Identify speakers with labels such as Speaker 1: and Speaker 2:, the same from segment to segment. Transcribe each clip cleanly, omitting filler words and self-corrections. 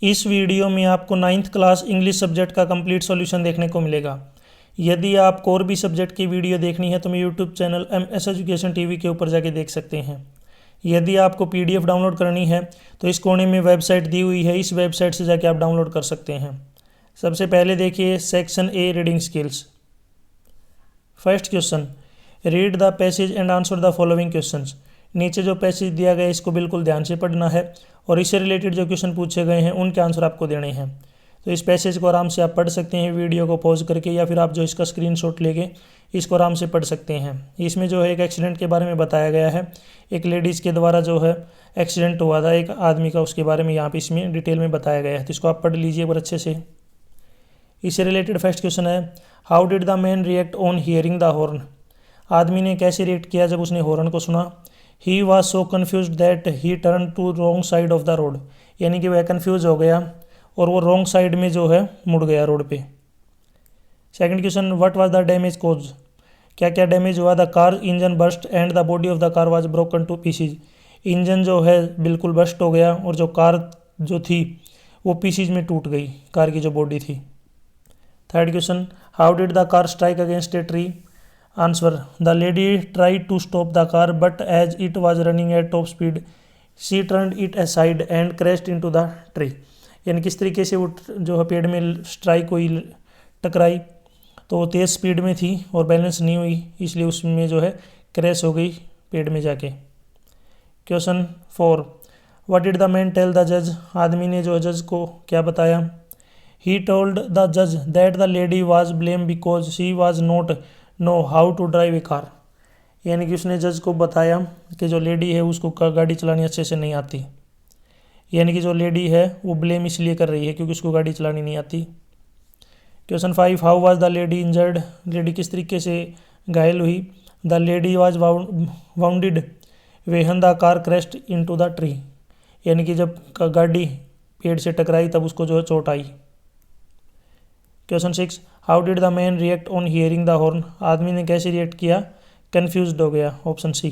Speaker 1: इस वीडियो में आपको 9th क्लास इंग्लिश सब्जेक्ट का कंप्लीट सॉल्यूशन देखने को मिलेगा। यदि आपको और भी सब्जेक्ट की वीडियो देखनी है तो मेरे YouTube channel MS education TV के ऊपर जाके देख सकते हैं। यदि आपको PDF डाउनलोड करनी है तो इस कोने में वेबसाइट दी हुई है, इस वेबसाइट से जाके आप डाउनलोड कर सकते हैं। सबसे पहले देखिए section A reading skills. First question, read the passage and answer the following questions. नीचे जो पैसेज दिया गया है इसको बिल्कुल ध्यान से पढ़ना है और इससे रिलेटेड जो क्वेश्चन पूछे गए हैं उनके आंसर आपको देने हैं। तो इस पैसेज को आराम से आप पढ़ सकते हैं वीडियो को पॉज करके, या फिर आप जो इसका स्क्रीनशॉट लेके इसको आराम से पढ़ सकते हैं। इसमें जो है एक एक्सीडेंट के बारे में बताया गया है, एक लेडीज़ के द्वारा जो है एक्सीडेंट हुआ था एक आदमी का, उसके बारे में यहाँ पे इसमें डिटेल में बताया गया है। तो इसको आप पढ़ लीजिए एक बार अच्छे से। इससे रिलेटेड फर्स्ट क्वेश्चन है, how did the man react on hearing the horn. आदमी ने कैसे रिएक्ट किया जब उसने हॉर्न को सुना। He was so confuse that he turn to wrong side of the road. यानी कि वह कन्फ्यूज हो गया और वो रॉन्ग साइड में जो है मुड़ गया रोड पे। Second question, what was the damage cause. क्या क्या डैमेज हुआ। The car engine burst and the body of the car was broken to pieces. Engine जो है बिल्कुल बर्स्ट हो गया और जो कार जो थी वो पीसीज में टूट गई, कार की जो बॉडी थी। Third question, how did the car strike against a tree. Answer, the lady tried to stop the car but as it was running at top speed she turned it aside and crashed into the tree. यानी किस तरीके से वो जो है पेड़ में strike हुई, टकराई, तो वो तेज़ स्पीड में थी और बैलेंस नहीं हुई, इसलिए उसमें जो है क्रैश हो गई पेड़ में जाके। Question 4, what did the man tell the जज। आदमी ने जो जज को क्या बताया। ही टोल्ड द जज that the lady was blame because she was not know how to drive a car. यानी कि उसने जज को बताया कि जो लेडी है उसको गाड़ी चलानी अच्छे से नहीं आती। यानी कि जो लेडी है वो ब्लेम इसलिए कर रही है क्योंकि उसको गाड़ी चलानी नहीं आती। Question 5, how was the lady injured. Lady किस तरीके से घायल हुई। The lady was bounded when the car crashed into the tree. यानी कि जब गाड़ी पेड़ से टकराई तब उसको जो है चोट आई। Question 6, how did the man react on hearing the horn. आदमी ने कैसे रिएक्ट किया, कन्फ्यूज्ड हो गया। Option C.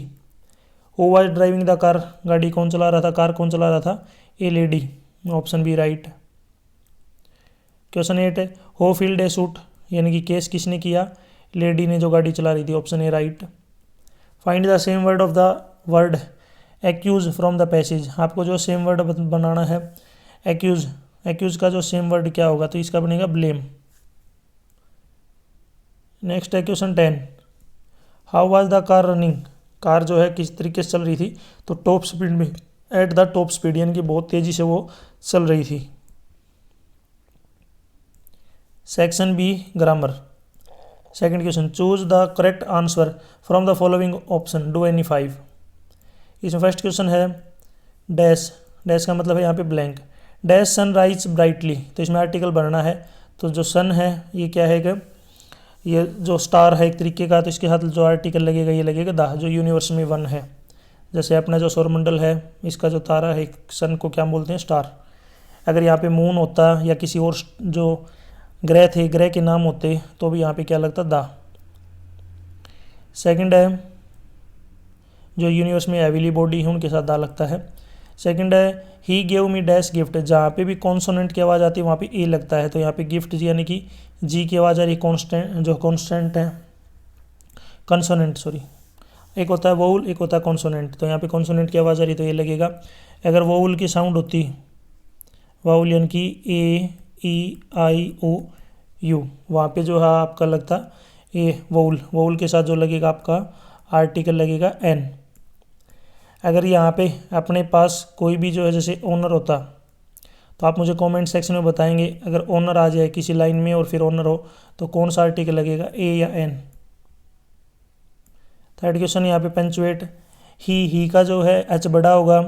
Speaker 1: Who was driving the car. गाड़ी कौन चला रहा था, कार कौन चला रहा था, a lady. Option B right. Question 8 है, हु फिल्ड ए सूट। यानी कि केस किसने किया, लेडी ने जो गाड़ी चला रही थी। Option A right. Find the same word of the word accuse from the passage. आपको जो सेम वर्ड बनाना है एक्यूज, एक्यूज का जो सेम वर्ड क्या होगा, तो इसका बनेगा ब्लेम। नेक्स्ट है question 10, how was the car running. Car जो है किस तरीके से चल रही थी, तो टॉप स्पीड में, एट द टॉप स्पीड, यानी कि बहुत तेज़ी से वो चल रही थी। Section B grammar. Second question, choose the correct answer from the following option, do any 5। इसमें फर्स्ट क्वेश्चन है डैश, डैश का मतलब है यहाँ पे blank. Dash sun rise brightly, तो इसमें आर्टिकल बनना है। तो जो सन है ये क्या है कि ये जो स्टार है एक तरीके का, तो इसके साथ जो आर्टिकल लगेगा ये लगेगा द, जो यूनिवर्स में 1 है। जैसे अपना जो सौरमंडल है इसका जो तारा है सन को क्या बोलते हैं, स्टार। अगर यहाँ पे मून होता या किसी और जो ग्रह थे, ग्रह के नाम होते, तो भी यहाँ पे क्या लगता, द। सेकंड है जो यूनिवर्स में हैवीली बॉडी है उनके साथ दा लगता है। सेकंड है he gave me dash gift. जहाँ पे भी कॉन्सोनेंट की आवाज़ आती है वहाँ पे ए लगता है, तो यहाँ पे गिफ्ट यानी कि जी की आवाज़ आ रही, कॉन्स्टेंट जो कॉन्स्टेंट है, कंसोनेंट सॉरी, एक होता है वोवल, एक होता है कॉन्सोनेंट। तो यहाँ पे कॉन्सोनेंट की आवाज़ आ रही तो ये लगेगा। अगर वोवल की साउंड होती, वाउल यानी कि ए ई आई ओ यू, वहाँ पे जो है आपका लगता ए वोवल, वोवल के साथ जो लगेगा आपका आर्टिकल लगेगा एन। अगर यहाँ पे अपने पास कोई भी जो है जैसे ओनर होता, तो आप मुझे कमेंट सेक्शन में बताएंगे अगर ओनर आ जाए किसी लाइन में और फिर ओनर हो तो कौन सा आर्टिकल लगेगा, ए या एन। थर्ड क्वेश्चन यहाँ पे पंचुएट, ही का जो है एच बड़ा होगा,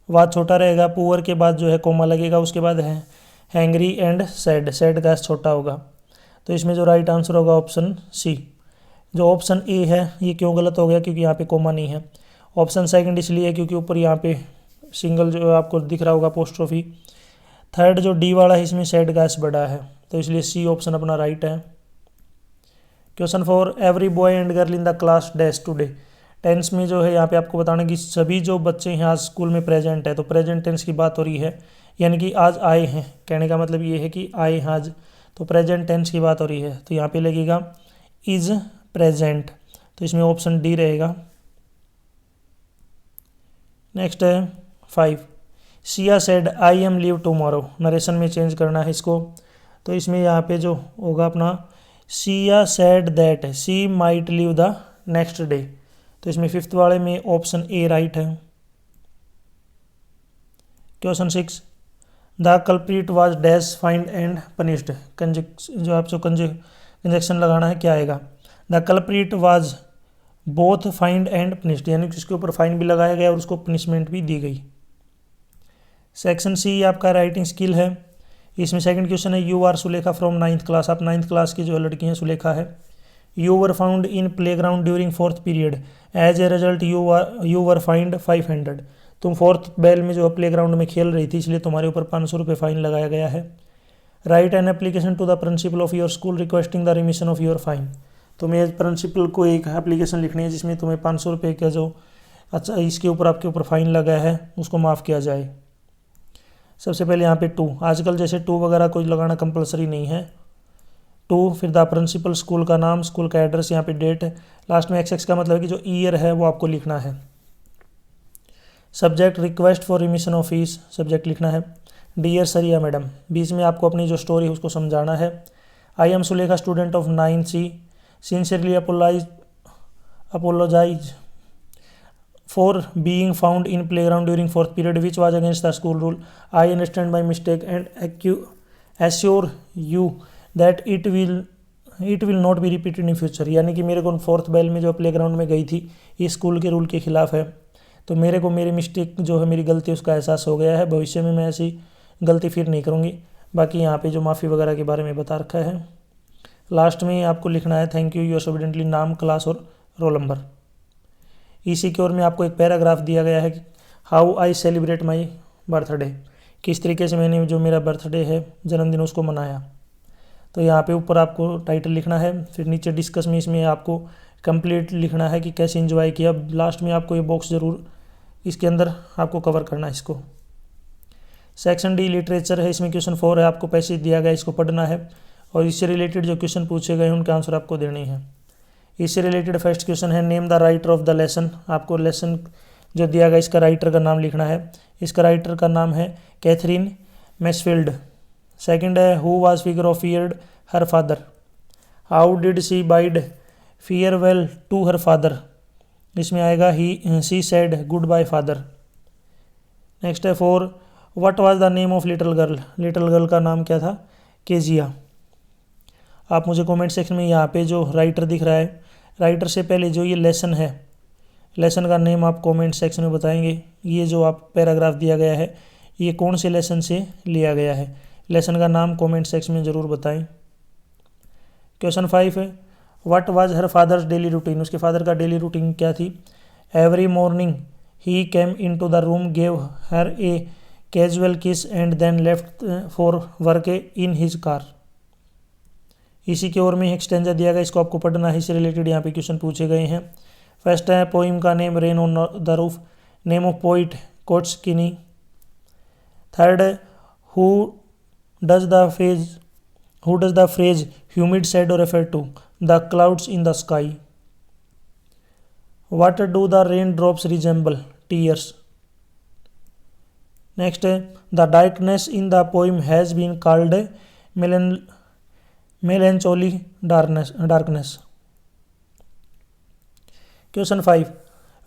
Speaker 1: वाह छोटा रहेगा, पुअर के बाद जो है कोमा लगेगा, उसके बाद है हैंग्री एंड सैड, सैड का छोटा होगा। तो इसमें जो राइट आंसर होगा ऑप्शन सी। जो ऑप्शन ए है ये क्यों गलत हो गया, क्योंकि यहाँ पे कोमा नहीं है। ऑप्शन सेकंड इसलिए है क्योंकि ऊपर यहाँ पे सिंगल जो आपको दिख रहा होगा अपोस्ट्रोफी। थर्ड जो डी वाला है इसमें सैड का एस बड़ा है, तो इसलिए सी ऑप्शन अपना राइट है। Question 4, every boy and girl in the class dash today. Tense में जो है यहाँ पे आपको बताना कि सभी जो बच्चे यहाँ स्कूल में प्रेजेंट है, तो प्रेजेंट टेंस की बात हो रही है। यानी कि आज आए हैं, कहने का मतलब ये है कि आए हैं आज, तो प्रेजेंट टेंस की बात हो रही है, तो यहाँ पे लगेगा इज प्रेजेंट, तो इसमें ऑप्शन डी रहेगा। नेक्स्ट है 5, Siya said I am leave tomorrow, narration में चेंज करना है इसको, तो इसमें यहाँ पे जो होगा अपना Siya said that she might leave the next day, तो इसमें फिफ्थ वाले में ऑप्शन ए राइट है। Question 6, the culprit was dash find and punished, जो आपको कंजक्शन लगाना है क्या आएगा, the culprit was both find and punished, यानी कि उसके ऊपर फाइन भी लगाया गया और उसको पनिशमेंट भी दी गई। सेक्शन सी आपका राइटिंग स्किल है, इसमें सेकंड क्वेश्चन है you are Sulekha from 9th class, आप 9th क्लास की जो लड़की हैं सुलेखा है। You were found in playground during 4th period, as a result you were find 500, तुम 4th बेल में जो प्लेग्राउंड में खेल रही थी इसलिए तुम्हारे ऊपर 500 रुपये फाइन लगाया गया है। Write an application to the principal of your school requesting the remission of your fine, तुम्हें प्रिंसिपल को एक एप्लीकेशन लिखनी है जिसमें तुम्हें 500 रुपये का जो अच्छा इसके ऊपर आपके ऊपर फाइन लगा है उसको माफ़ किया जाए। सबसे पहले यहाँ पे 2, आजकल जैसे 2 वगैरह कोई लगाना कंपलसरी नहीं है, 2 फिर द प्रिंसिपल, स्कूल का नाम, स्कूल का एड्रेस, यहाँ पे डेट, लास्ट में XX का मतलब है कि जो ईयर है वो आपको लिखना है। Subject request for remission of fees, subject लिखना है। डियर सर या मैडम, बीच में आपको अपनी जो स्टोरी है उसको समझाना है। I am Sulekha student of 9C, sincerely apologise for being found in playground during 4th period which was against the school rule, I understand my mistake and assure you that it will not be repeated in future, यानी कि मेरे को 4th bell में जो playground में गई थी ये स्कूल के रूल के खिलाफ है, तो मेरे को मेरी मिस्टेक जो है मेरी गलती उसका एहसास हो गया है, भविष्य में मैं ऐसी गलती फिर नहीं करूँगी। बाकी यहाँ पे जो माफ़ी वगैरह के बारे में बता रखा है। लास्ट में आपको लिखना है थैंक यू योर स्टूडेंटली, नाम, क्लास और रोल नंबर। इसी की ओर में आपको एक पैराग्राफ दिया गया है कि how I celebrate my birthday, किस तरीके से मैंने जो मेरा बर्थडे है जन्मदिन उसको मनाया, तो यहाँ पे ऊपर आपको टाइटल लिखना है, फिर नीचे डिस्कस में इसमें आपको कंप्लीट लिखना है कि कैसे एंजॉय किया, लास्ट में आपको ये बॉक्स ज़रूर इसके अंदर आपको कवर करना है इसको। सेक्शन डी लिटरेचर है, इसमें क्वेश्चन 4 है, आपको पैसेज दिया गया इसको पढ़ना है और इससे रिलेटेड जो क्वेश्चन पूछे गए उनके आंसर आपको देने हैं। इससे रिलेटेड फर्स्ट क्वेश्चन है name the writer of the lesson, आपको लेसन जो दिया गया इसका राइटर का नाम लिखना है, इसका राइटर का नाम है कैथरीन मैसफील्ड। सेकंड है who was figure of feared her father, how did she bade farewell to her father, इसमें आएगा ही she said goodbye father. Next है 4 what was the name of little girl, little girl का नाम क्या था, Kezia. आप मुझे कमेंट सेक्शन में यहाँ पे जो राइटर दिख रहा है, राइटर से पहले जो ये लेसन है, लेसन का नेम आप कमेंट सेक्शन में बताएंगे। ये जो आप पैराग्राफ दिया गया है ये कौन से लेसन से लिया गया है, लेसन का नाम कमेंट सेक्शन में ज़रूर बताएं। क्वेश्चन 5 है what was her father's daily routine, उसके फादर का डेली रूटीन क्या थी। Every morning he came into the room, gave her a casual kiss and then left for work in his car. इसी की ओर में एक stanza दिया गया, इसको आपको पढ़ना है, इससे रिलेटेड यहाँ पे क्वेश्चन पूछे गए हैं। फर्स्ट है पोइम का name rain on the roof, name of poet Coates Kinney. Third है who does the phrase humid sad refer to, the clouds in the sky. What do the rain drops resemble, tears. Next है the darkness in the poem has been called melancholy darkness. Question 5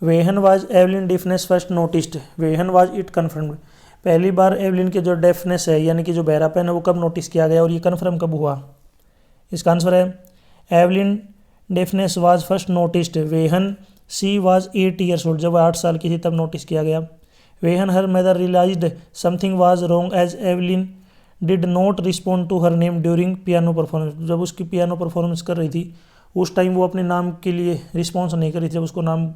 Speaker 1: when was Evelyn deafness first noticed, when was it confirmed, पहली बार Evelyn के जो deafness है यानी कि जो बहरापन है वो कब नोटिस किया गया और ये कन्फर्म कब हुआ। इसका आंसर है Evelyn deafness was first noticed वेहन she was 8 years old, जब वह 8 साल की थी तब नोटिस किया गया। When her mother realised something was wrong as Evelyn did not respond to her name during piano performance, जब उसकी पियानो परफॉर्मेंस कर रही थी उस टाइम वो अपने नाम के लिए रिस्पॉन्स नहीं कर रही थी, जब उसको नाम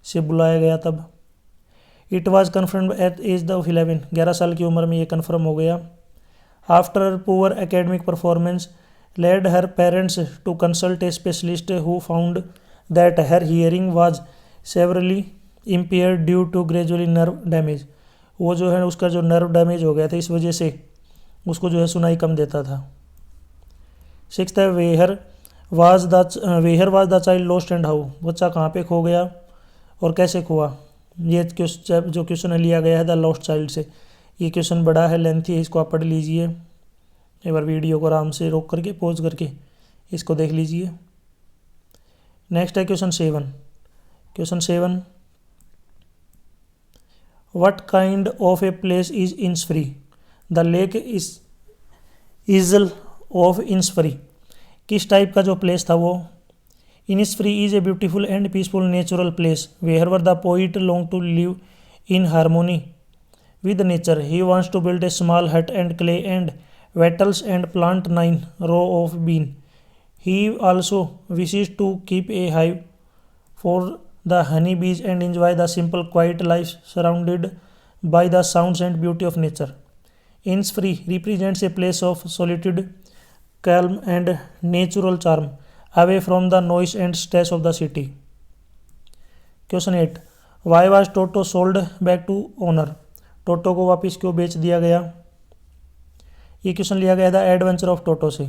Speaker 1: से बुलाया गया तब। It was confirmed at age of 11, 11 साल की उम्र में ये कन्फर्म हो गया। After poor academic performance led her parents to consult a specialist who found that her hearing was severely impaired due to gradually nerve damage. वो जो है उसका जो नर्व डैमेज हो गया था, इस वजह से उसको जो है सुनाई कम देता था। 6 है where was the child lost and how, बच्चा कहाँ पे खो गया और कैसे खोआ। ये जो क्वेश्चन लिया गया है द लॉस्ट चाइल्ड से। ये क्वेश्चन बड़ा है, लेंथी है, इसको आप पढ़ लीजिए। एक बार वीडियो को आराम से रोक करके पॉज करके इसको देख लीजिए। नेक्स्ट है question 7। Question 7, what kind of a place is Innisfree, the lake is isle of Innisfree. किस टाइप का जो प्लेस था वो। Innisfree is a beautiful and peaceful natural place where were the poet long to live in harmony with nature. He wants to build a small hut and clay and wattles and plant 9 row of bean. He also wishes to keep a hive for the honey bees and enjoy the simple quiet life surrounded by the sounds and beauty of nature. Innisfree represents a place of solitude, calm and natural charm, away from the noise and stress of the city. Question 8. Why was Toto sold back to owner? टोटो को वापस क्यों बेच दिया गया। ये question लिया गया था एडवेंचर ऑफ टोटो से।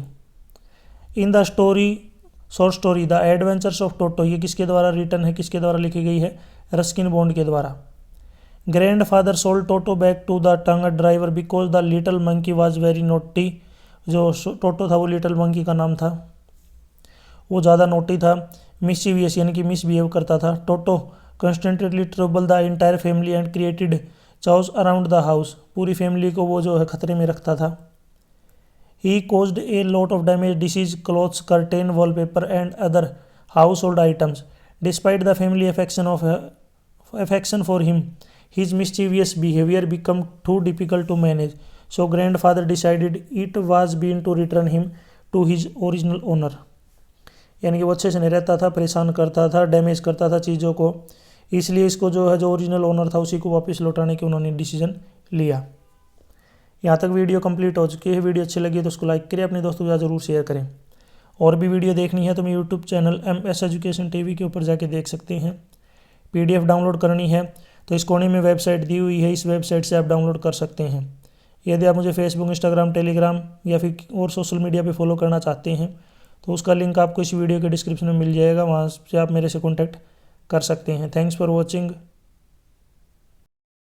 Speaker 1: In the story short story the adventures of Toto, ये किसके द्वारा रिटन है, किसके द्वारा लिखी गई है, रस्किन बॉन्ड के द्वारा। Grandfather sold Toto back to the tonga driver because the little monkey was very naughty. जो टोटो था वो लिटिल मंकी का नाम था, वो ज़्यादा नोटी था। मिसचिवियस यानी कि मिसबिहेव करता था। Toto constantly trouble the entire family and created chaos around the house, पूरी फैमिली को वो जो है खतरे में रखता था। He caused a lot of damage dishes clothes curtain wallpaper and other household items despite the family affection for him. His mischievous behavior became too difficult to manage, so grandfather decided it was best to return him to his original owner. यानी कि वो अच्छे से नहीं रहता था, परेशान करता था, डैमेज करता था चीज़ों को, इसलिए इसको जो है जो ओरिजिनल ओनर था उसी को वापस लौटाने की उन्होंने डिसीजन लिया। यहाँ तक वीडियो कंप्लीट हो चुकी है। वीडियो अच्छी लगी तो उसको लाइक करें, अपने दोस्तों के साथ ज़रूर शेयर करें। और भी वीडियो देखनी है तो मैं YouTube channel MS education TV के ऊपर जाके देख सकते हैं। PDF डाउनलोड करनी है तो इस कोने में वेबसाइट दी हुई है, इस वेबसाइट से आप डाउनलोड कर सकते हैं। यदि आप मुझे फेसबुक, इंस्टाग्राम, टेलीग्राम या फिर और सोशल मीडिया पर फॉलो करना चाहते हैं तो उसका लिंक आपको इस वीडियो के डिस्क्रिप्शन में मिल जाएगा, वहाँ से आप मेरे से कॉन्टैक्ट कर सकते हैं। Thanks for watching.